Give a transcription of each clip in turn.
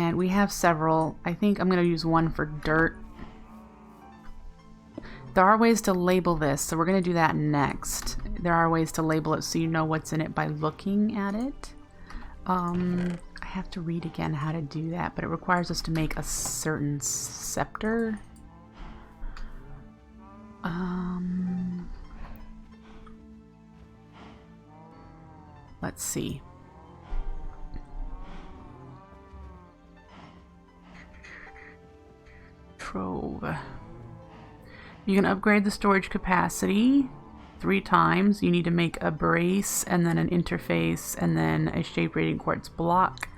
And we have several. I think I'm going to use one for dirt. There are ways to label this, so we're going to do that next. There are ways to label it so you know what's in it by looking at it. I have to read again how to do that, but it requires us to make a certain scepter. Let's see. Trove. You can upgrade the storage capacity 3 times. You need to make a brace and then an interface and then a shape radiant quartz block,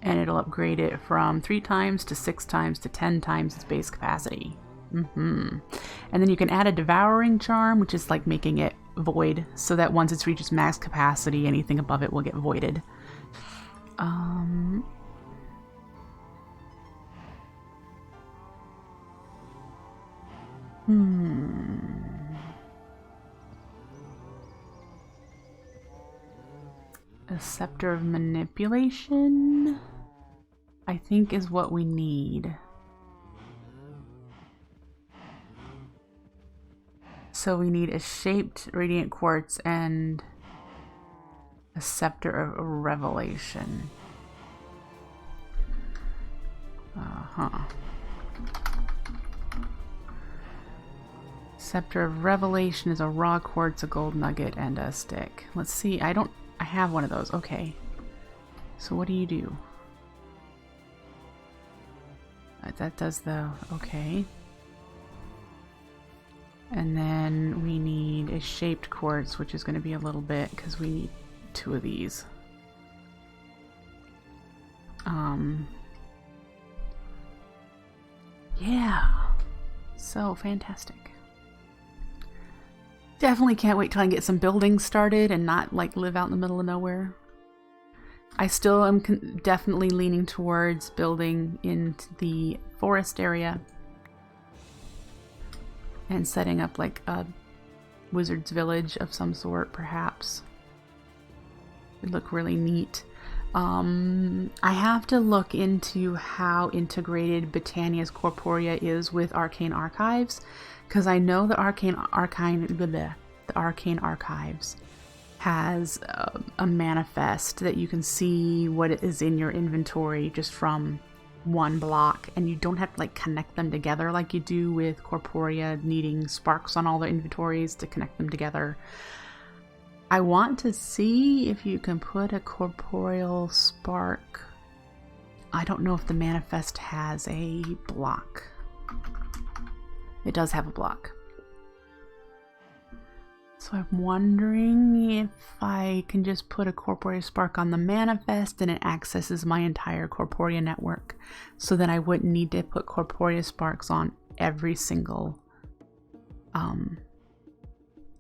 and it'll upgrade it from 3 times to 6 times to 10 times its base capacity. And then you can add a devouring charm, which is like making it void, so that once it reaches max capacity, anything above it will get voided. A scepter of manipulation, I think, is what we need. So we need a shaped radiant quartz and a scepter of revelation. Scepter of revelation is a raw quartz, a gold nugget, and a stick. Let's see. I have one of those. Okay. So what do you do? That does the... Okay. And then we need a shaped quartz, which is going to be a little bit, because we need 2 of these. Yeah. So fantastic. Definitely can't wait till I can get some buildings started and not like live out in the middle of nowhere. I still am definitely leaning towards building into the forest area and setting up like a wizard's village of some sort, perhaps. It'd look really neat. I have to look into how integrated Britannia's Corporea is with Arcane Archives, because I know the Arcane Archives has a manifest that you can see what is in your inventory just from one block, and you don't have to like connect them together like you do with Corporea needing sparks on all the inventories to connect them together. I want to see if you can put a corporeal spark. I don't know if the manifest has a block. It does have a block. So I'm wondering if I can just put a corporeal spark on the manifest and it accesses my entire Corporea network. So then I wouldn't need to put Corporea sparks on every single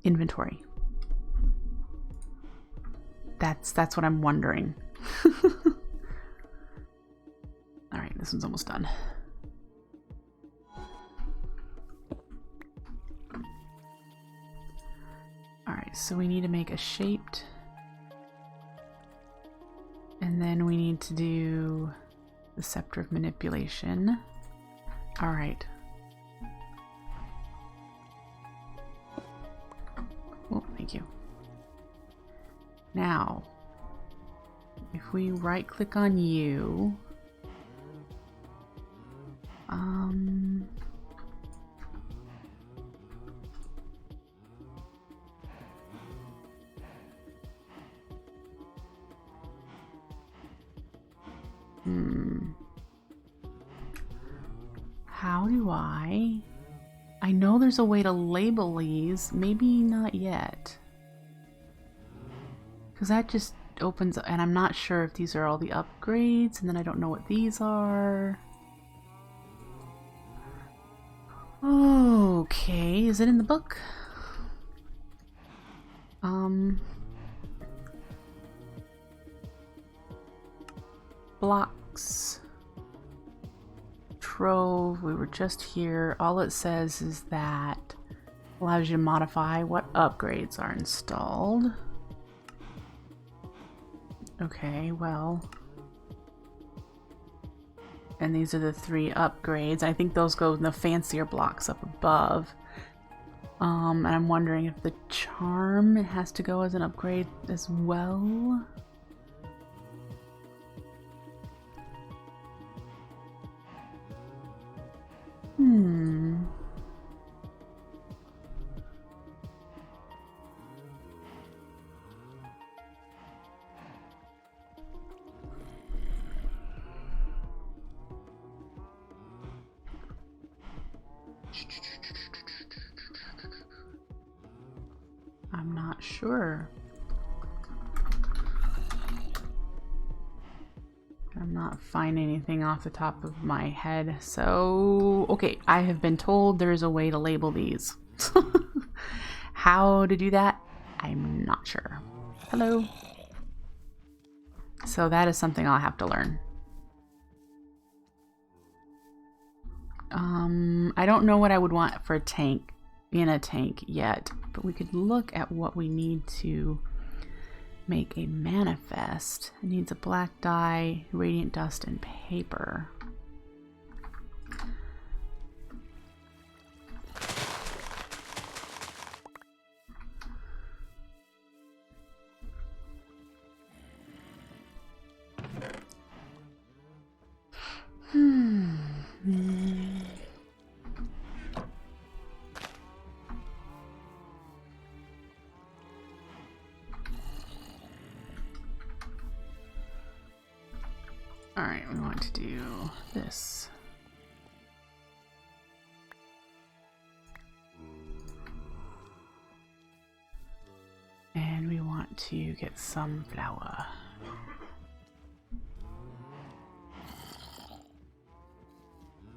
inventory. That's what I'm wondering. Alright, this one's almost done. Alright, so we need to make a shaped. And then we need to do the scepter of manipulation. Alright. Oh, thank you. Now, if we right click on you, how do I know there's a way to label these, maybe not yet. Because that just opens up, and I'm not sure if these are all the upgrades, and then I don't know what these are. Okay, is it in the book? Blocks. Trove, we were just here. All it says is that allows you to modify what upgrades are installed. Okay, well, And these are the 3 upgrades. I think those go in the fancier blocks up above. And I'm wondering if the charm has to go as an upgrade as well. I'm not sure. I'm not finding anything off the top of my head. So, okay, I have been told there's a way to label these. How to do that, I'm not sure. Hello. So that is something I'll have to learn. I don't know what I would want for a tank, in a tank yet, but we could look at what we need to make a manifest. It needs a black dye, radiant dust, and paper. Alright, we want to do this. And we want to get some flour.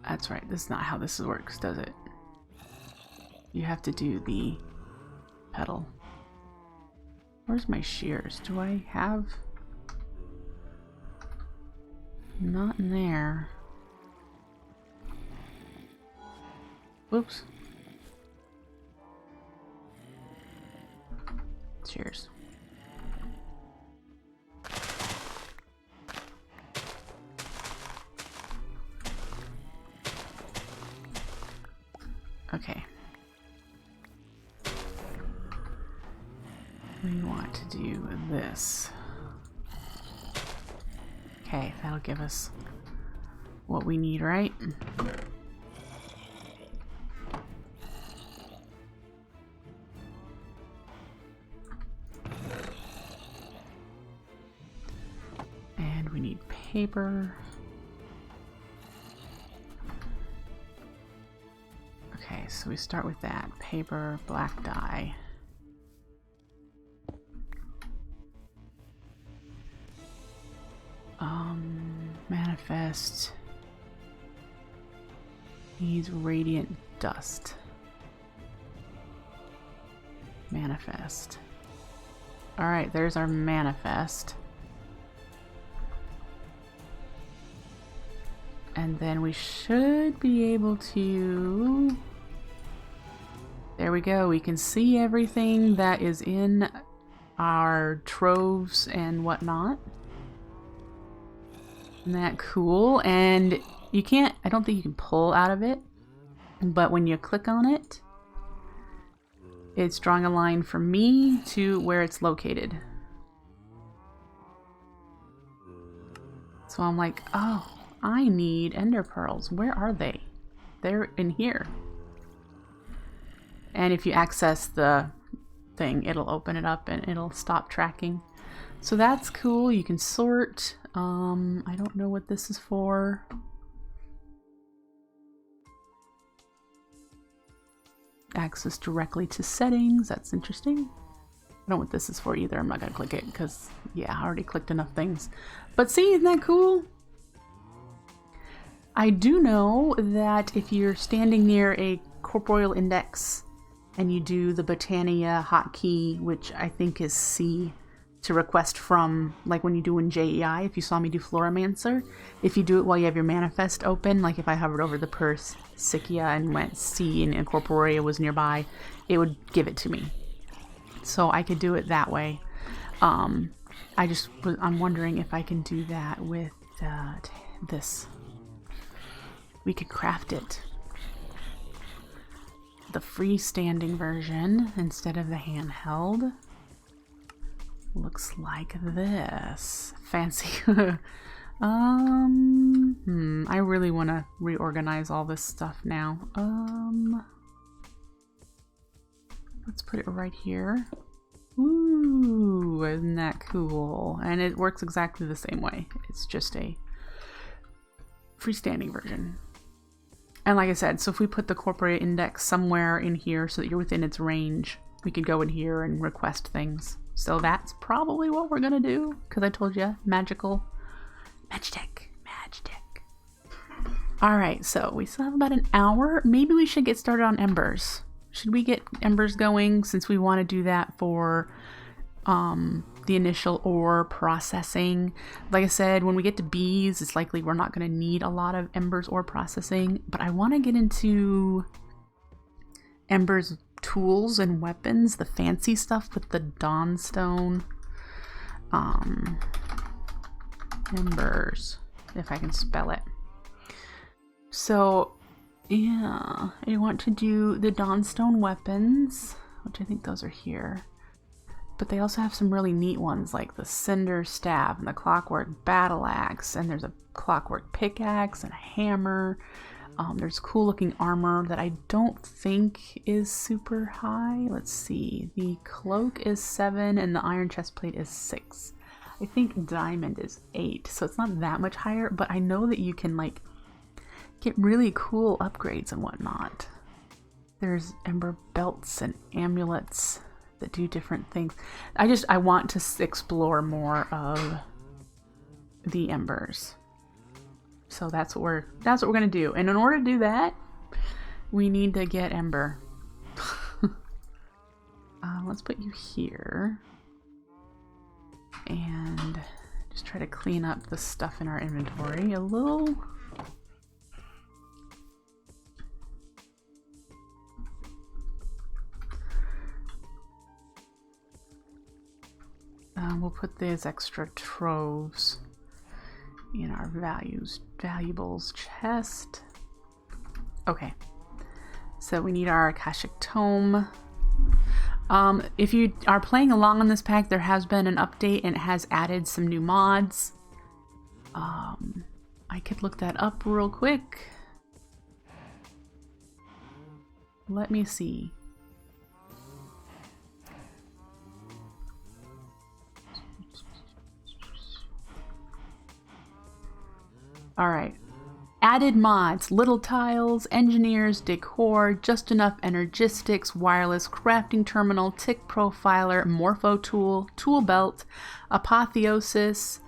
That's right, this is not how this works, does it? You have to do the petal. Where's my shears? Do I have... Not in there. Whoops. Cheers. Okay. We want to do this. Okay, that'll give us what we need, right? And we need paper. Okay, so we start with that. Paper, black dye. Manifest needs radiant dust. Manifest. Alright, there's our manifest. And then we should be able to... There we go. We can see everything that is in our troves and whatnot. Isn't that cool? And you can't, I don't think you can pull out of it, but when you click on it, it's drawing a line from me to where it's located. So I'm like, oh, I need ender pearls. Where are they? They're in here. And if you access the thing, it'll open it up and it'll stop tracking. So that's cool. You can sort. I don't know what this is for. Access directly to settings. That's interesting. I don't know what this is for either. I'm not going to click it because, yeah, I already clicked enough things. But see, isn't that cool? I do know that if you're standing near a corporeal index and you do the Botania hotkey, which I think is C, to request from, like when you do in JEI, if you saw me do Floromancer, if you do it while you have your manifest open, like if I hovered over the Persicia and went C and Incorporea was nearby, it would give it to me. So I could do it that way. I'm wondering if I can do that with this. we could craft it. The freestanding version instead of the handheld looks like this. Fancy. I really want to reorganize all this stuff now. Let's put it right here. Ooh, isn't that cool? And it works exactly the same way. It's just a freestanding version. And like I said, so if we put the corporate index somewhere in here so that you're within its range, we could go in here and request things. So that's probably what we're gonna do, because I told you, magical. Magic. Alright, so we still have about an hour. Maybe we should get started on embers. Should we get embers going, since we want to do that for the initial ore processing? Like I said, when we get to bees, it's likely we're not going to need a lot of embers ore processing, but I want to get into embers tools and weapons, the fancy stuff with the Dawnstone. Embers, if I can spell it. So yeah, I want to do the Dawnstone weapons, which I think those are here. But they also have some really neat ones like the Cinder Staff and the Clockwork Battle Axe, and there's a Clockwork Pickaxe and a hammer. There's cool looking armor that I don't think is super high. Let's see, the cloak is 7 and the iron chestplate is 6. I think diamond is 8, so it's not that much higher, but I know that you can like get really cool upgrades and whatnot. There's ember belts and amulets that do different things. I want to explore more of the embers. So that's what we're gonna do. And in order to do that, we need to get Ember. Let's put you here. And just try to clean up the stuff in our inventory a little. We'll put these extra troves in our valuables chest. Okay, so we need our Akashic Tome. If you are playing along on this pack, there has been an update and it has added some new mods. I could look that up real quick. Let me see. Alright. Added mods, little tiles, engineers, decor, just enough energistics, wireless crafting terminal, tick profiler, morpho tool, tool belt, apotheosis,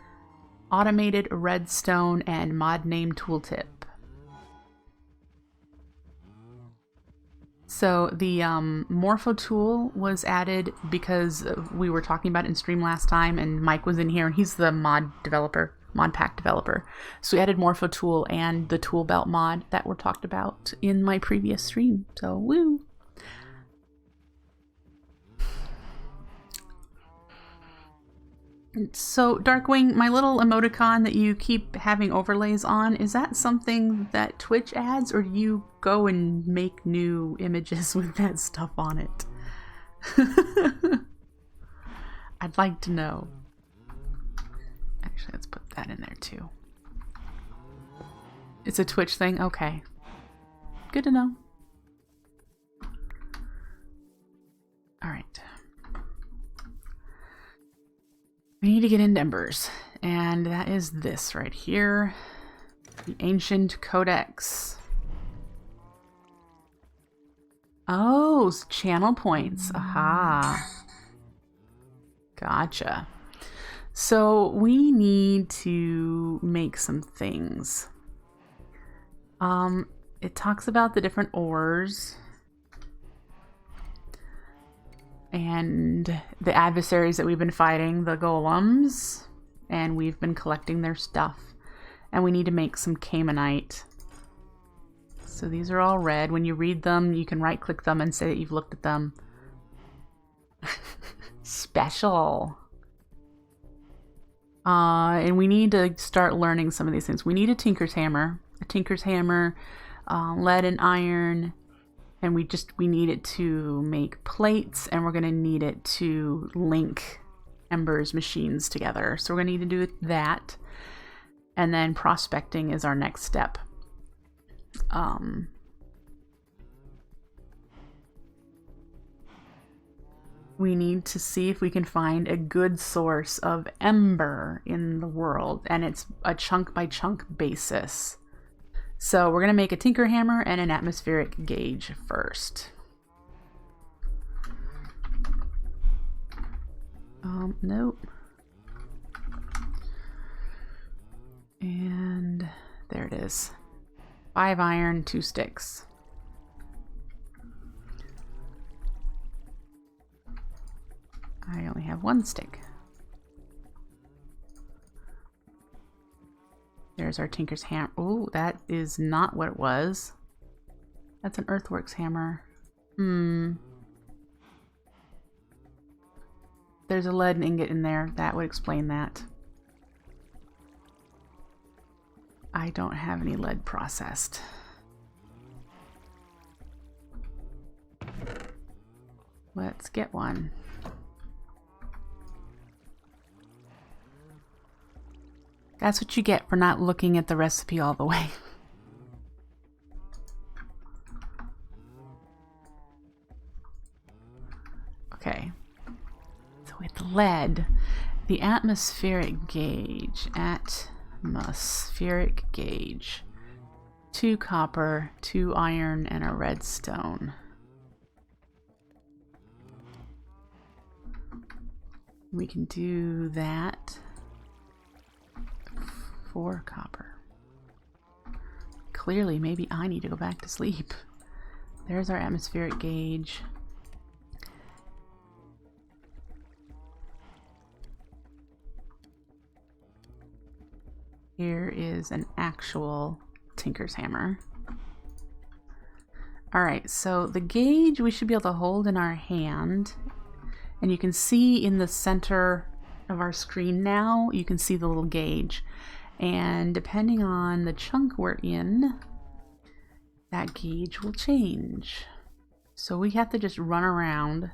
automated redstone, and mod name tooltip. So the morpho tool was added because we were talking about it in stream last time, and Mike was in here and he's the modpack developer. So we added morpho tool and the tool belt mod that were talked about in my previous stream. So woo! So Darkwing, my little emoticon that you keep having overlays on, is that something that Twitch adds, or do you go and make new images with that stuff on it? I'd like to know. Actually, let's put that in there too. It's a Twitch thing? Okay. Good to know. Alright. We need to get into Embers. And that is this right here. The Ancient Codex. Oh, channel points. Aha. Gotcha. So we need to make some things. It talks about the different ores and the adversaries that we've been fighting, the golems, and we've been collecting their stuff. And we need to make some Caymanite. So these are all red. When you read them, you can right click them and say that you've looked at them. Special. And we need to start learning some of these things. We need a Tinker's Hammer, a tinker's hammer, lead and iron, and we need it to make plates, and we're going to need it to link Ember's machines together. So we're going to need to do that, and then prospecting is our next step. We need to see if we can find a good source of Ember in the world, and it's a chunk by chunk basis. So we're going to make a tinker hammer and an atmospheric gauge first. Nope. And there it is. 5 iron, 2 sticks. I only have 1 stick. There's our tinker's hammer. Oh, that is not what it was. That's an earthworks hammer. There's a lead ingot in there. That would explain that. I don't have any lead processed. Let's get one. That's what you get for not looking at the recipe all the way. Okay. So with lead, the atmospheric gauge, 2 copper, 2 iron, and a redstone. We can do that. 4 copper. Clearly, maybe I need to go back to sleep. There's our atmospheric gauge. Here is an actual tinker's hammer. Alright, so the gauge we should be able to hold in our hand. And you can see in the center of our screen now, you can see the little gauge. And depending on the chunk we're in, that gauge will change. So we have to just run around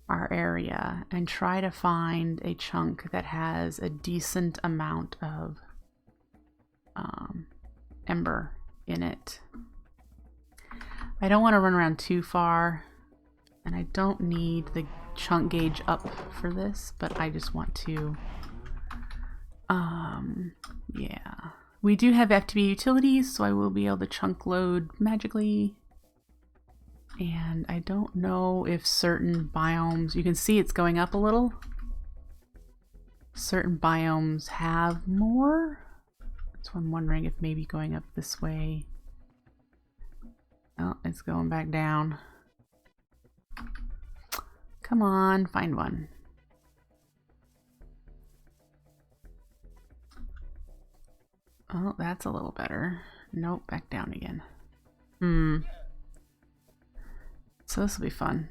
our area and try to find a chunk that has a decent amount of Ember in it. I don't want to run around too far, and I don't need the chunk gauge up for this, but I just want to yeah. We do have FTB utilities, so I will be able to chunk load magically. And I don't know if certain biomes, you can see it's going up a little. Certain biomes have more. So I'm wondering if maybe going up this way. Oh, it's going back down. Come on, find one. Oh, that's a little better. Nope, back down again. So this will be fun.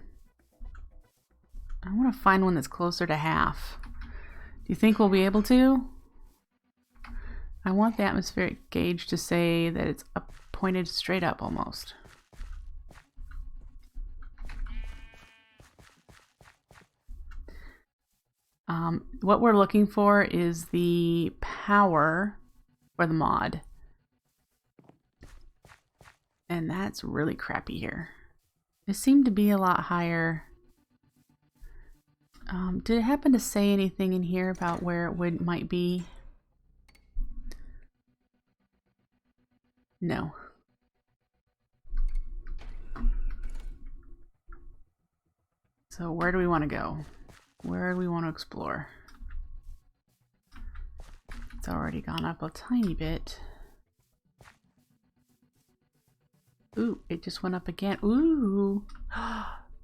I want to find one that's closer to half. Do you think we'll be able to? I want the atmospheric gauge to say that it's up, pointed straight up almost. What we're looking for is the power for the mod. And that's really crappy here. It seemed to be a lot higher. Did it happen to say anything in here about where it might be? No. So where do we want to go? Where do we want to explore? It's already gone up a tiny bit. Ooh, it just went up again. Ooh.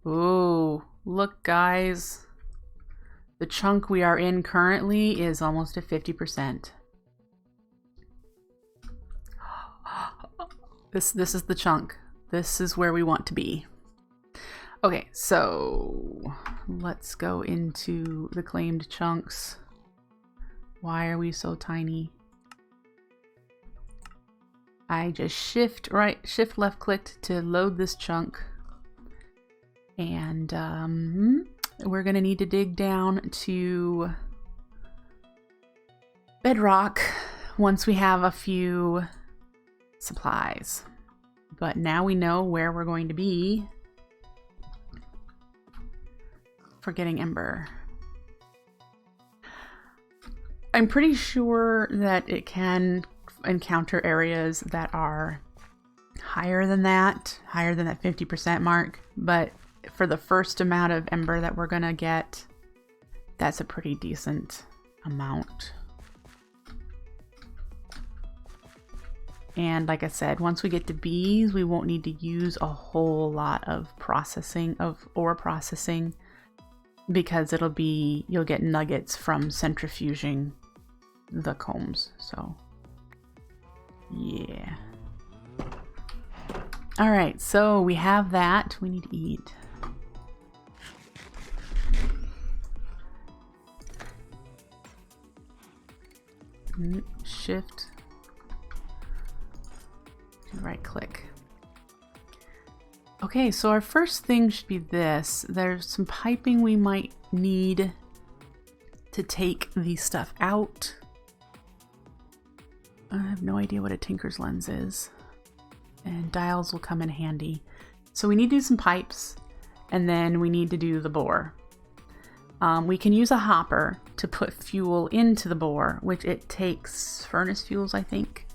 Ooh, look guys. The chunk we are in currently is almost at 50%. This is the chunk. This is where we want to be. Okay, so let's go into the claimed chunks. Why are we so tiny? I just shift left clicked to load this chunk. And we're gonna need to dig down to bedrock once we have a few supplies. But now we know where we're going to be for getting Ember. I'm pretty sure that it can encounter areas that are higher than that 50% mark, but for the first amount of Ember that we're gonna get, that's a pretty decent amount. And like I said, once we get to bees, we won't need to use a whole lot of ore processing, because you'll get nuggets from centrifuging the combs. So yeah. All right, so we have that. We need to eat. Shift, right click. Okay, so our first thing should be this. There's some piping we might need to take the stuff out. I have no idea what a tinker's lens is, and dials will come in handy. So we need to do some pipes, and then we need to do the bore. We can use a hopper to put fuel into the bore, which it takes furnace fuels, I think.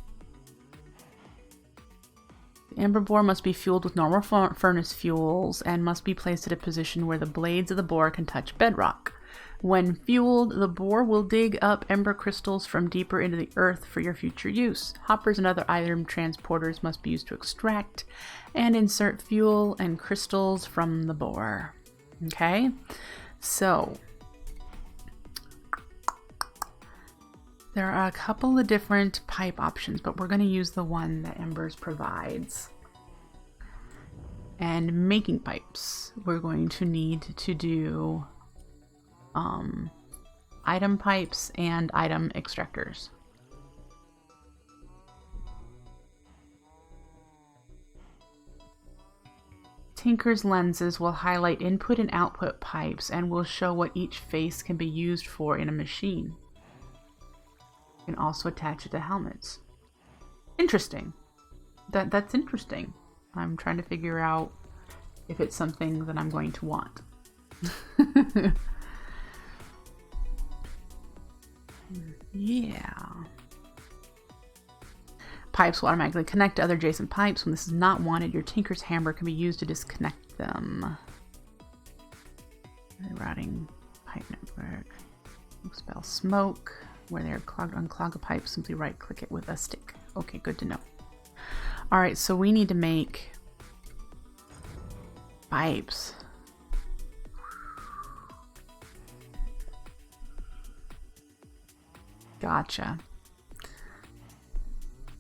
The Ember bore must be fueled with normal furnace fuels and must be placed at a position where the blades of the bore can touch bedrock. When fueled, the bore will dig up Ember crystals from deeper into the earth for your future use. Hoppers and other item transporters must be used to extract and insert fuel and crystals from the bore. Okay, so there are a couple of different pipe options, but we're going to use the one that Embers provides. And making pipes, we're going to need to do item pipes and item extractors. Tinker's lenses will highlight input and output pipes and will show what each face can be used for in a machine. You can also attach it to helmets. Interesting. That's interesting. I'm trying to figure out if it's something that I'm going to want. Yeah. Pipes will automatically connect to other adjacent pipes. When this is not wanted, your Tinker's hammer can be used to disconnect them. Routing pipe network. Expel smoke. Where they are clogged, unclog a pipe, simply right click it with a stick. Okay, good to know. Alright, so we need to make pipes. Gotcha.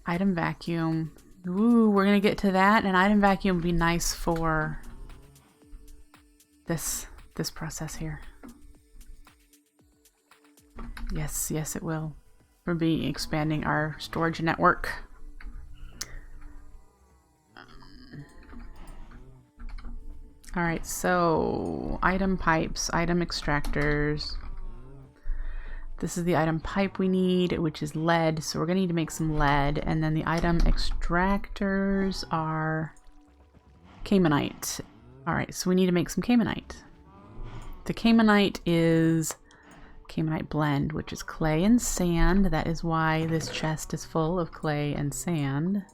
Item vacuum. Ooh, we're gonna get to that, and item vacuum would be nice for this process here. Yes, yes it will. We'll be expanding our storage network. Alright, so item pipes, item extractors. This is the item pipe we need, which is lead, so we're going to need to make some lead. And then the item extractors are Caymanite. Alright, so we need to make some Caymanite. The Caymanite is Caymanite blend, which is clay and sand. That is why this chest is full of clay and sand.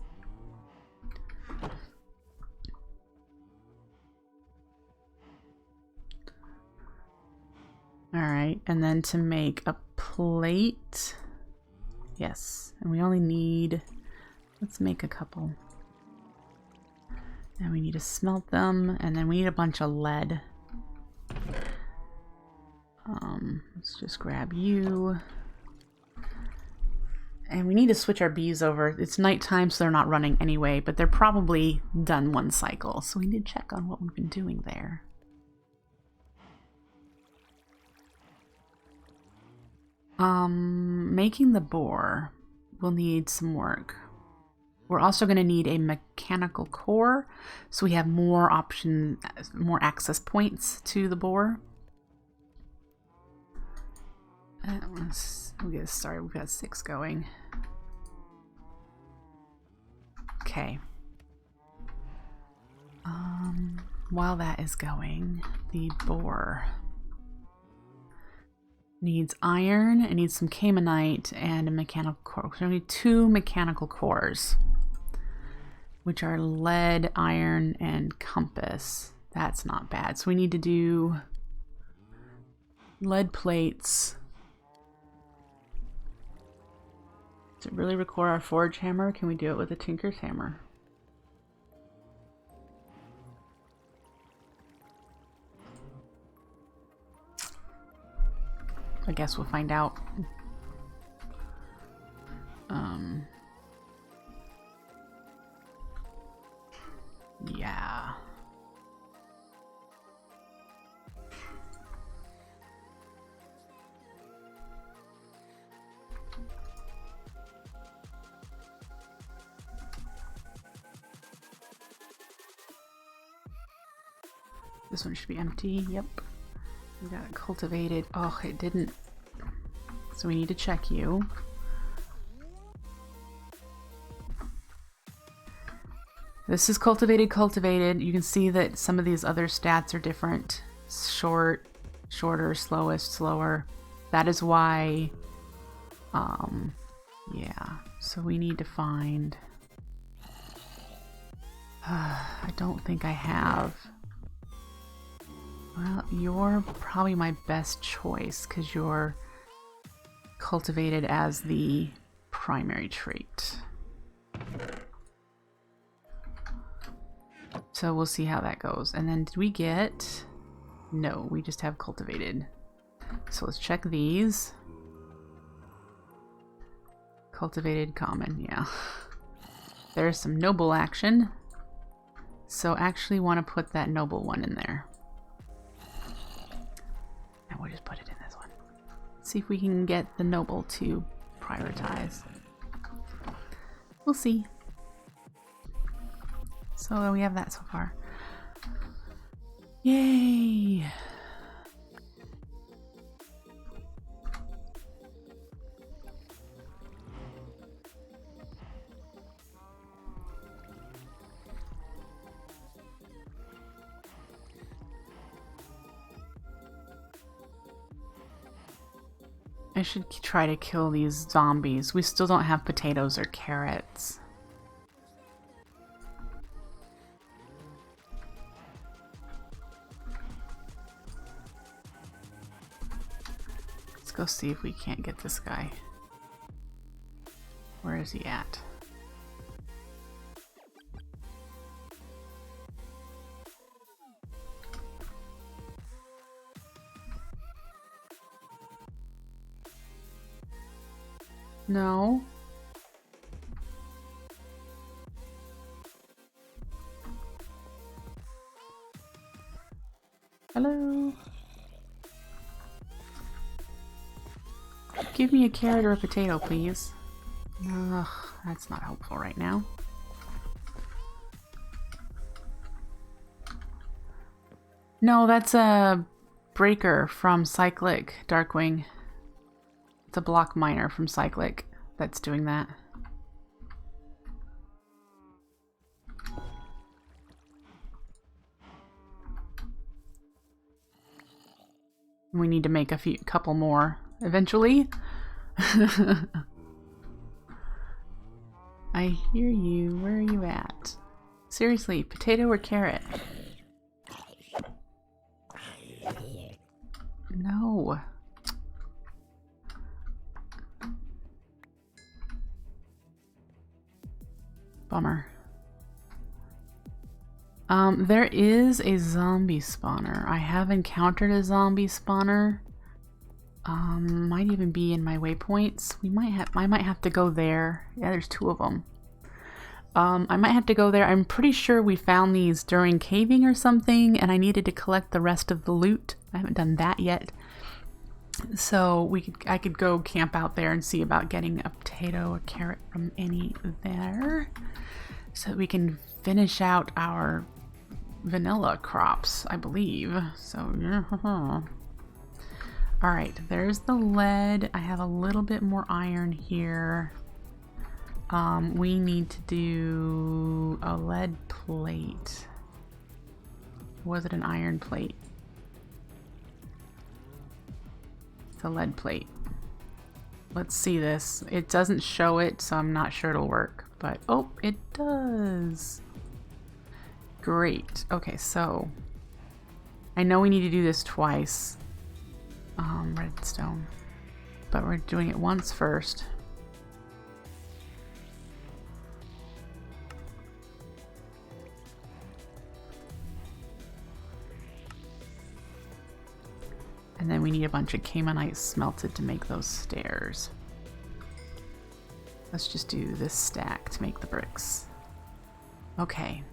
Alright, and then to make a plate, yes, and we only need, let's make a couple. And we need to smelt them, and then we need a bunch of lead. Let's just grab you. And we need to switch our bees over. It's nighttime, so they're not running anyway, but they're probably done one cycle, so we need to check on what we've been doing there. Making the boar will need some work. We're also going to need a mechanical core, so we have more more access points to the bore. We'll get started. We've got 6 going. Okay. While that is going, the bore needs iron, it needs some caimanite, and a mechanical core. So we need 2 mechanical cores, which are lead, iron, and compass. That's not bad. So we need to do lead plates. Does it really require a forge hammer? Can we do it with a tinker's hammer? I guess we'll find out. Yeah. This one should be empty. Yep. We got it cultivated. Oh, it didn't. So we need to check you. This is cultivated. You can see that some of these other stats are different. Short, shorter, slowest, slower. That is why, yeah. So we need to find, I don't think I have. Well, you're probably my best choice because you're cultivated as the primary trait. So we'll see how that goes. And then did we get... No, we just have cultivated. So let's check these. Cultivated, common, yeah. There's some noble action. So actually want to put that noble one in there. And we'll just put it in this one. See if we can get the noble to prioritize. We'll see. So we have that so far. Yay! I should try to kill these zombies. We still don't have potatoes or carrots. Let's go see if we can't get this guy. Where is he at? No. Hello. Give me a carrot or a potato, please. Ugh, that's not helpful right now. No, that's a breaker from Cyclic, Darkwing. It's a block miner from Cyclic that's doing that. We need to make a couple more eventually. I hear you. Where are you at? Seriously, potato or carrot? No. Bummer. There is a zombie spawner. I have encountered a zombie spawner. Might even be in my waypoints. I might have to go there. Yeah, there's 2 of them. I might have to go there. I'm pretty sure we found these during caving or something, and I needed to collect the rest of the loot. I haven't done that yet. So I could go camp out there and see about getting a potato, a carrot from any there, so that we can finish out our vanilla crops, I believe. So yeah. All right, there's the lead. I have a little bit more iron here. We need to do a lead plate. Was it an iron plate? It's a lead plate. Let's see this. It doesn't show it, so I'm not sure it'll work. But, oh, it does. Great. Okay, so I know we need to do this twice. Redstone. But we're doing it once first. And then we need a bunch of Caymanite smelted to make those stairs. Let's just do this stack to make the bricks. Okay.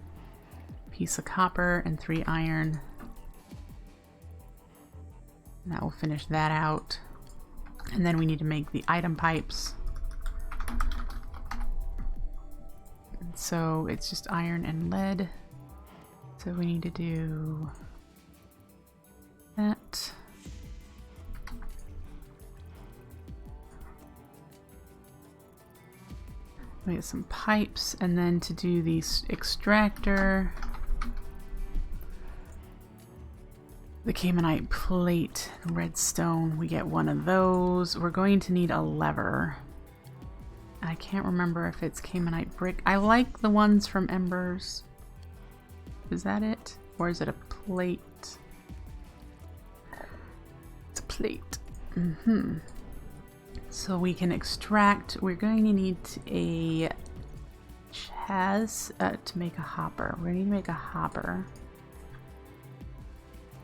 Piece of copper and 3 iron. And that will finish that out. And then we need to make the item pipes. And so it's just iron and lead. So we need to do that. We get some pipes, and then to do the extractor, the Caymanite plate, redstone, we get one of those. We're going to need a lever. I can't remember if it's Caymanite brick. I like the ones from Embers. Is that it? Or is it a plate? It's a plate. So we can extract. We're going to need a chest to make a hopper. We're going to need to make a hopper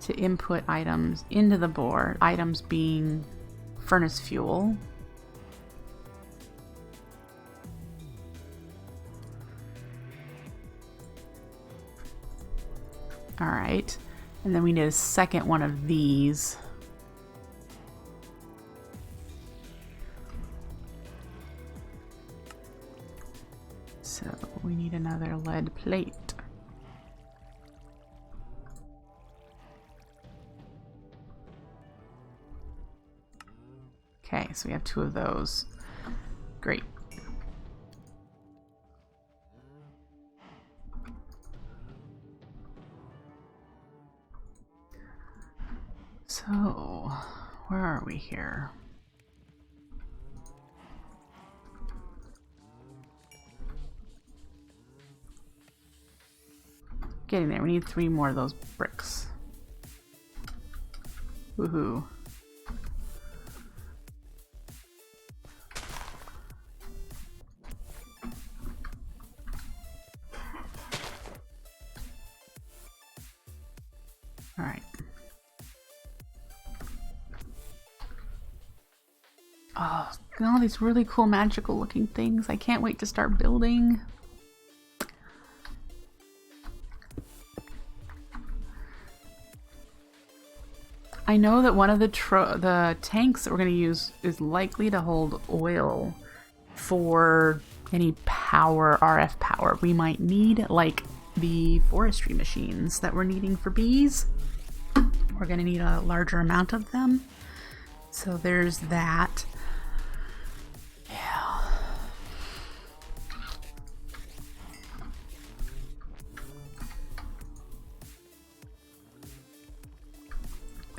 to input items into the board. Items being furnace fuel. All right, and then we need a second one of these. So we need another lead plate. Okay, so we have 2 of those. Great. So, where are we here? Getting there. We need 3 more of those bricks. Woohoo. All right. Oh, all these really cool magical looking things. I can't wait to start building. I know that one of the tanks that we're going to use is likely to hold oil for any power, RF power we might need, like the forestry machines that we're needing for bees. We're going to need a larger amount of them. So there's that. Yeah.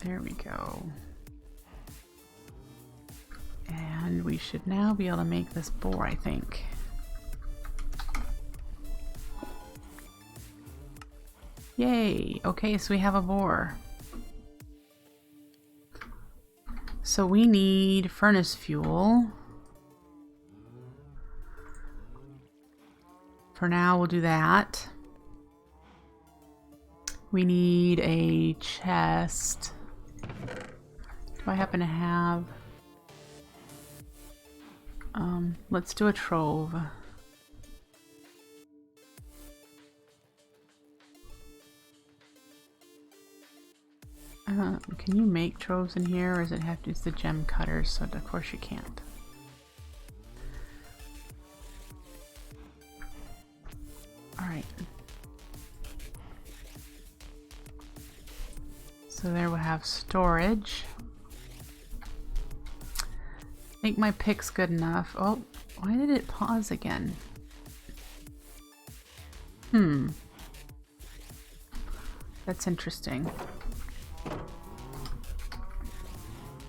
There we go. And we should now be able to make this boar, I think. Yay! Okay, so we have a boar. So we need furnace fuel. For now, we'll do that. We need a chest. Do I happen to have... let's do a trove. Can you make troves in here, or does it have to use the gem cutters? So of course you can't. All right. So there we'll have storage. Make my picks good enough. Oh, why did it pause again? That's interesting.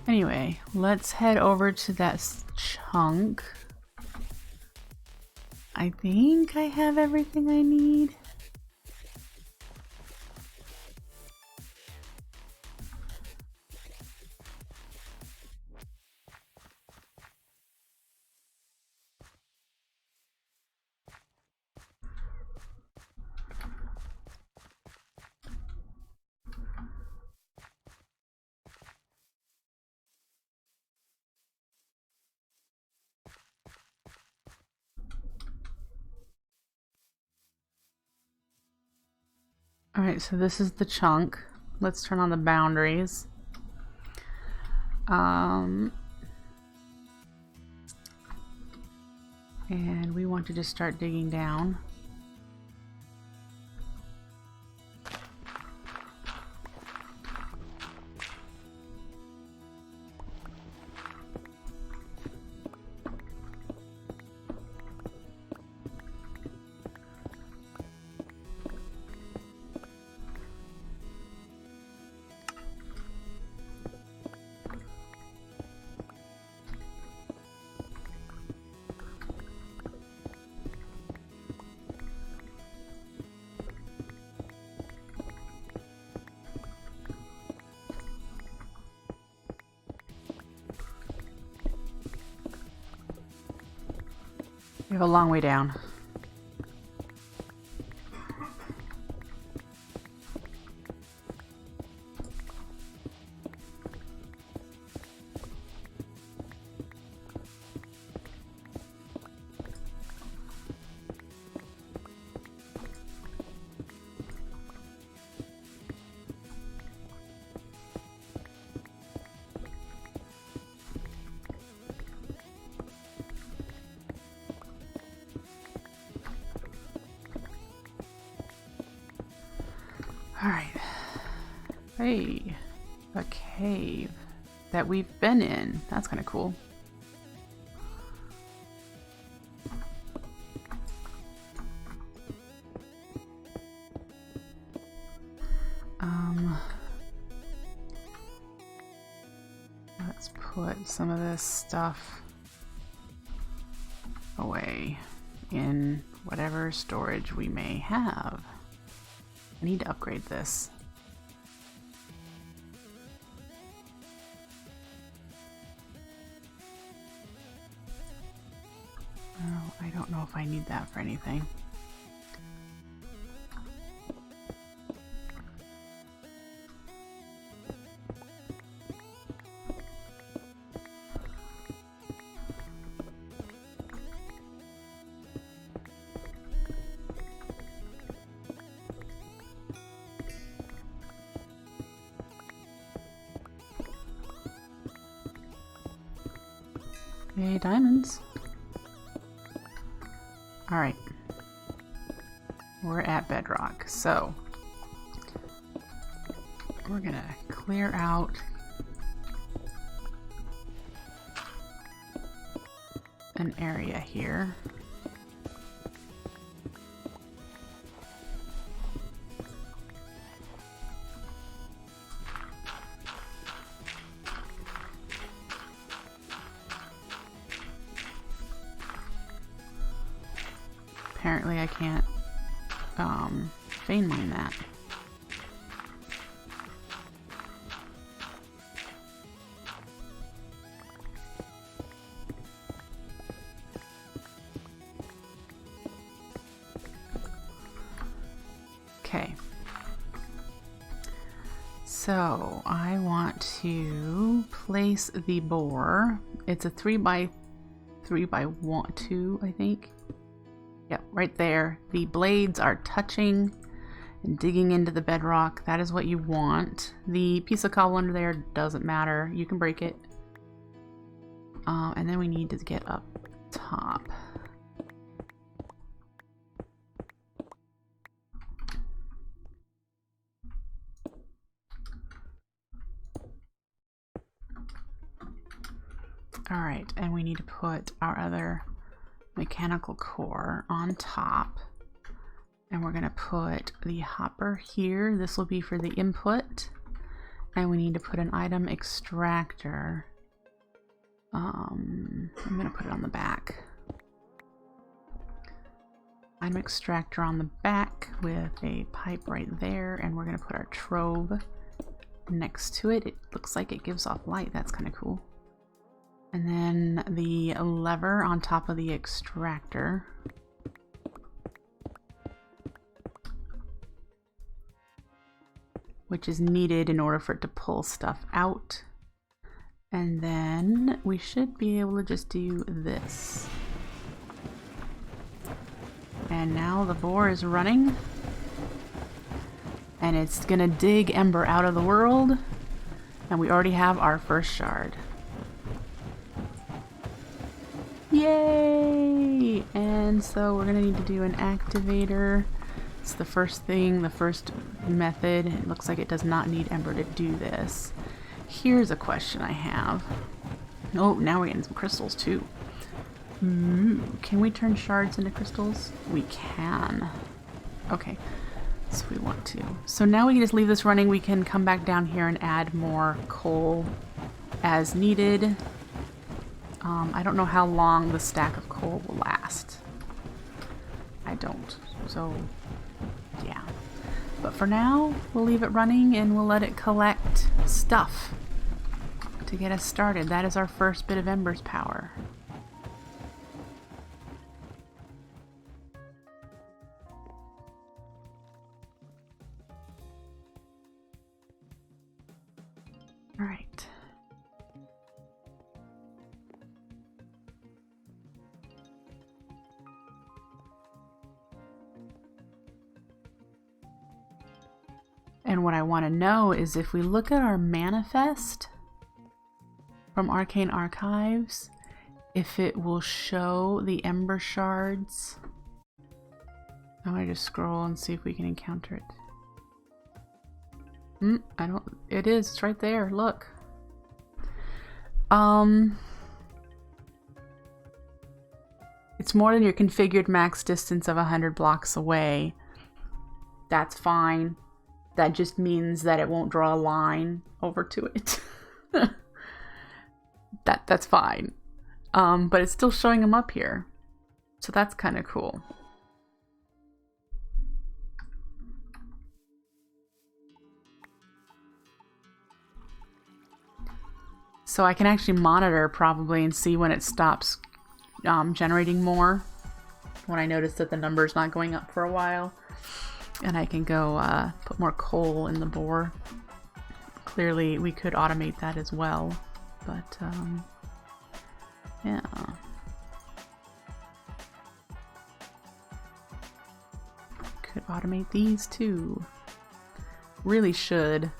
Anyway, let's head over to that chunk. I think I have everything I need. Alright, so this is the chunk. Let's turn on the boundaries. And we want to just start digging down. We have a long way down. Alright. Hey, a cave that we've been in. That's kind of cool. Let's put some of this stuff away in whatever storage we may have. I need to upgrade this. Oh, I don't know if I need that for anything. Yay, diamonds. Alright. We're at bedrock, so we're gonna clear out an area here. Apparently I can't vein mine that. Okay. So I want to place the boar. It's a 3x2, I think. Yep, right there. The blades are touching and digging into the bedrock. That is what you want. The piece of cobble under there doesn't matter. You can break it. And then we need to get up top. All right, and we need to put our other mechanical core on top. And we're gonna put the hopper here. This will be for the input. And we need to put an item extractor. I'm gonna put it on the back. Item extractor on the back with a pipe right there, and we're gonna put our trove next to it. It looks like it gives off light. That's kind of cool. And then the lever on top of the extractor. Which is needed in order for it to pull stuff out. And then we should be able to just do this. And now the bore is running. And it's gonna dig Ember out of the world. And we already have our first shard. Yay! And so we're gonna need to do an activator. It's the first thing, the first method. It looks like it does not need Ember to do this. Here's a question I have. Oh, now we're getting some crystals too. Can we turn shards into crystals? We can. Okay, so we want to. So now we can just leave this running. We can come back down here and add more coal as needed. I don't know how long the stack of coal will last. I don't. So, yeah. But for now, we'll leave it running and we'll let it collect stuff to get us started. That is our first bit of Ember's power. All right. And what I want to know is if we look at our manifest from Arcane Archives, if it will show the Ember shards. I want to just scroll and see if we can encounter it. It is, it's right there, look. It's more than your configured max distance of 100 blocks away. That's fine. That just means that it won't draw a line over to it. That's fine. But it's still showing them up here. So that's kind of cool. So I can actually monitor probably and see when it stops generating more. When I notice that the number's not going up for a while. And I can go put more coal in the bore. Clearly, we could automate that as well. But, yeah. Could automate these too. Really should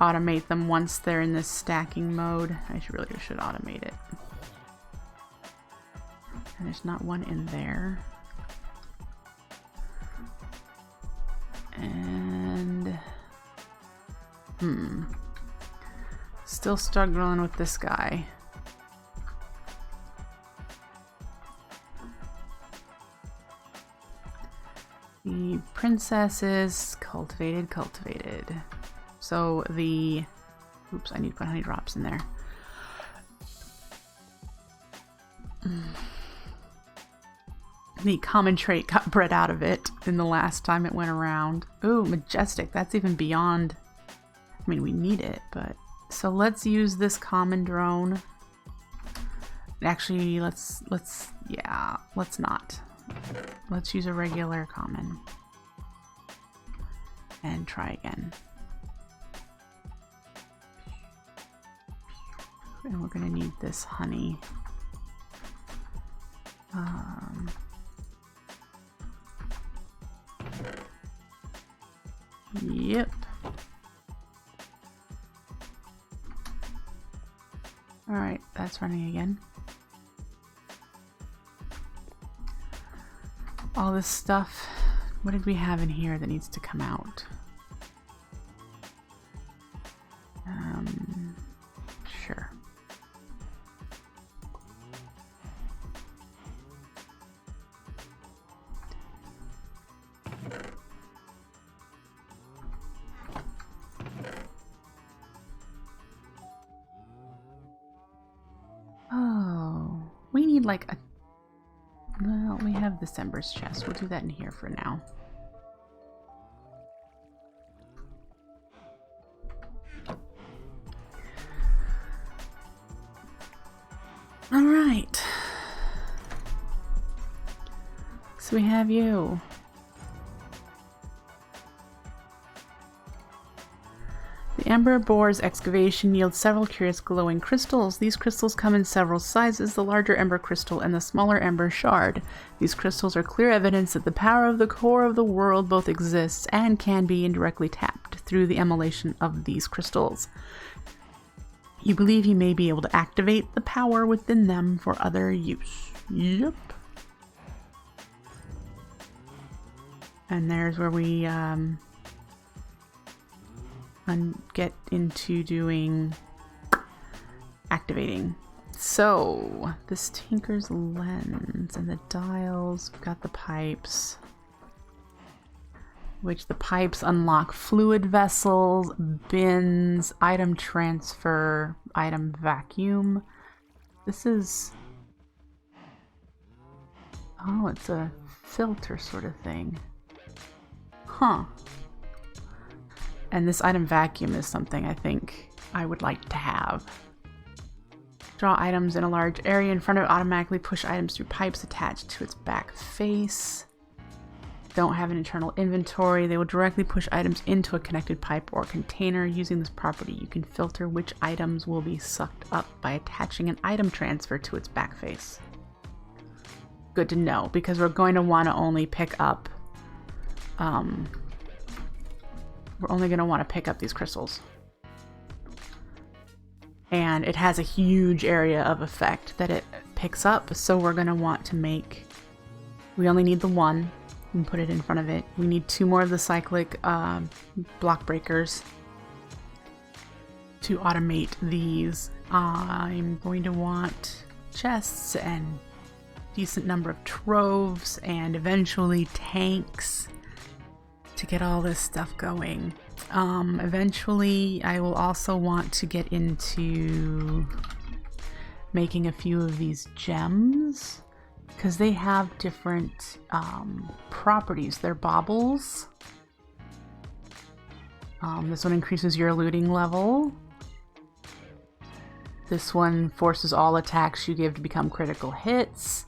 automate them once they're in this stacking mode. I really should automate it. And there's not one in there. And still struggling with this guy. The princess is cultivated. So the oops, I need to put honey drops in there. The common trait got bred out of it in the last time it went around. Ooh, majestic. That's even beyond. I mean, we need it, but so let's use this common drone. Actually, let's not. Let's use a regular common and try again. And we're gonna need this honey. Yep. Alright, that's running again. All this stuff. What did we have in here that needs to come out? Sure. Oh, we need like a... Well, we have this Ember's chest. We'll do that in here for now. All right. So we have you. The Ember bore's excavation yields several curious glowing crystals. These crystals come in several sizes, the larger Ember crystal and the smaller Ember shard. These crystals are clear evidence that the power of the core of the world both exists and can be indirectly tapped through the emulation of these crystals. You believe you may be able to activate the power within them for other use. Yep. And there's where we get into doing activating. So this Tinker's lens and the dials, we've got the pipes, which the pipes unlock fluid vessels, bins, item transfer, item vacuum. This is, oh, it's a filter sort of thing. Huh. And this item vacuum is something I think I would like to have. Draw items in a large area in front of it, automatically push items through pipes attached to its back face. Don't have an internal inventory. They will directly push items into a connected pipe or container. Using this property, you can filter which items will be sucked up by attaching an item transfer to its back face. Good to know, because we're going to want to only pick up these crystals. And it has a huge area of effect that it picks up, so we're going to want to make... We only need the one, and put it in front of it. We need 2 more of the Cyclic block breakers to automate these. I'm going to want chests and decent number of troves and eventually tanks to get all this stuff going. Eventually I will also want to get into making a few of these gems because they have different properties. They're baubles. This one increases your looting level. This one forces all attacks you give to become critical hits.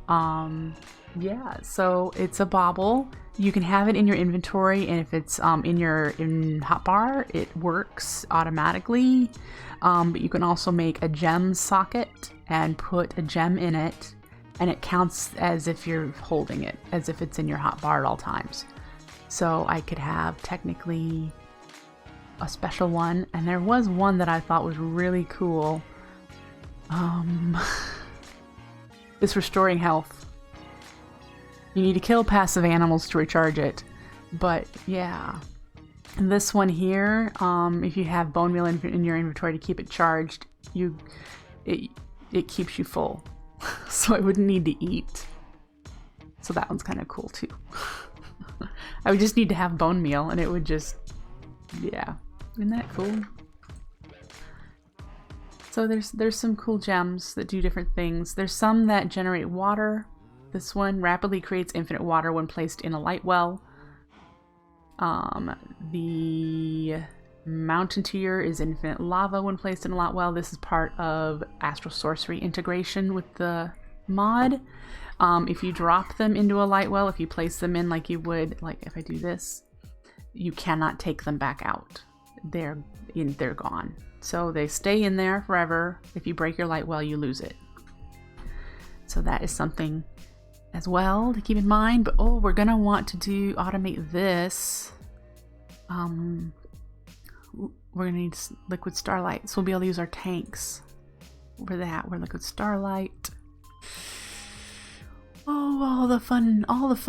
Yeah, so it's a bauble. You can have it in your inventory, and if it's in hotbar, it works automatically. But you can also make a gem socket and put a gem in it, and it counts as if you're holding it, as if it's in your hotbar at all times. So I could have technically a special one, and there was one that I thought was really cool. It's restoring health. You need to kill passive animals to recharge it. But yeah, and this one here, if you have bone meal in your inventory to keep it charged, it keeps you full. So I wouldn't need to eat. So that one's kind of cool too. I would just need to have bone meal and it would just, yeah. Isn't that cool? So there's some cool gems that do different things. There's some that generate water. This one rapidly creates infinite water when placed in a light well. The mountain tier is infinite lava when placed in a light well. This is part of astral sorcery integration with the mod. If you drop them into a light well, if you place them in like you would, like if I do this, you cannot take them back out. They're gone. So they stay in there forever. If you break your light well, you lose it. So that is something as well to keep in mind. But oh, we're gonna want to automate this we're gonna need liquid starlight, so we'll be able to use our tanks for that. We're liquid starlight. Oh, all the fun,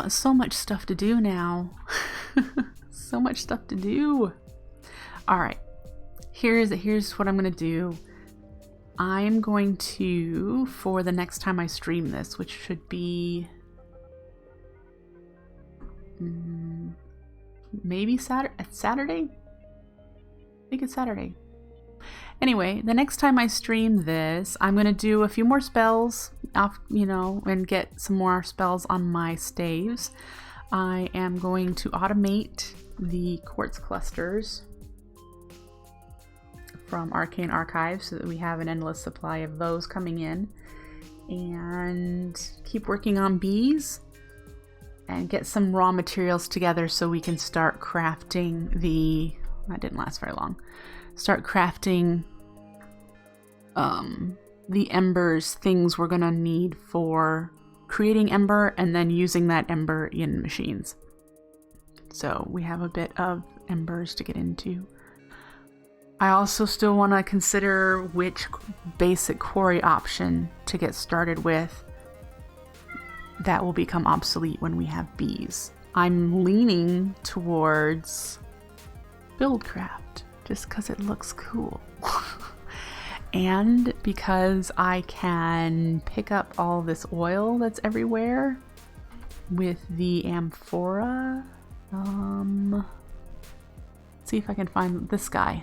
so much stuff to do now. So much stuff to do. All right, here's what I'm gonna do. I'm going to, for the next time I stream this, which should be maybe Saturday? I think it's Saturday. Anyway, the next time I stream this, I'm going to do a few more spells off, you know, and get some more spells on my staves. I am going to automate the quartz clusters from Arcane Archives so that we have an endless supply of those coming in, and keep working on bees and get some raw materials together so we can start crafting the, that didn't last very long, start crafting the embers, things we're gonna need for creating Ember and then using that Ember in machines. So we have a bit of embers to get into. I also still want to consider which basic quarry option to get started with that will become obsolete when we have bees. I'm leaning towards Buildcraft just because it looks cool. And because I can pick up all this oil that's everywhere with the amphora. Let's see if I can find this guy.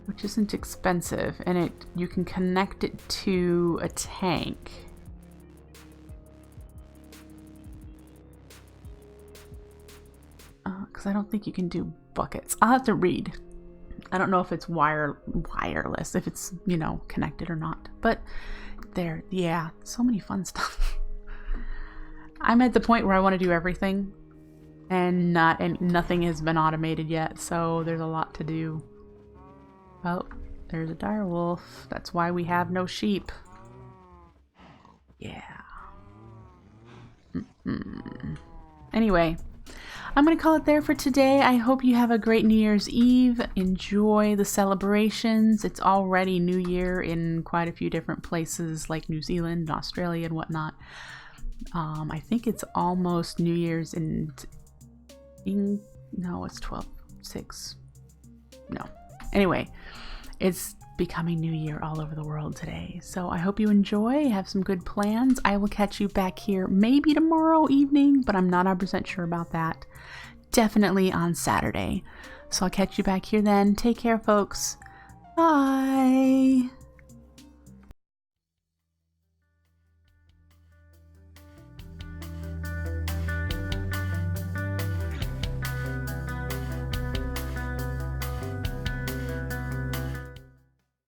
Which isn't expensive, and you can connect it to a tank. Because I don't think you can do buckets. I'll have to read. I don't know if it's wireless, if it's, you know, connected or not. But there, yeah, so many fun stuff. I'm at the point where I want to do everything, and nothing has been automated yet, so there's a lot to do. Oh, there's a direwolf. That's why we have no sheep. Yeah. Anyway, I'm going to call it there for today. I hope you have a great New Year's Eve. Enjoy the celebrations. It's already New Year in quite a few different places like New Zealand, Australia, and whatnot. I think it's almost New Year's no, it's 12/6. No. Anyway, it's becoming New Year all over the world today. So I hope you enjoy, have some good plans. I will catch you back here maybe tomorrow evening, but I'm not 100% sure about that. Definitely on Saturday. So I'll catch you back here then. Take care, folks. Bye.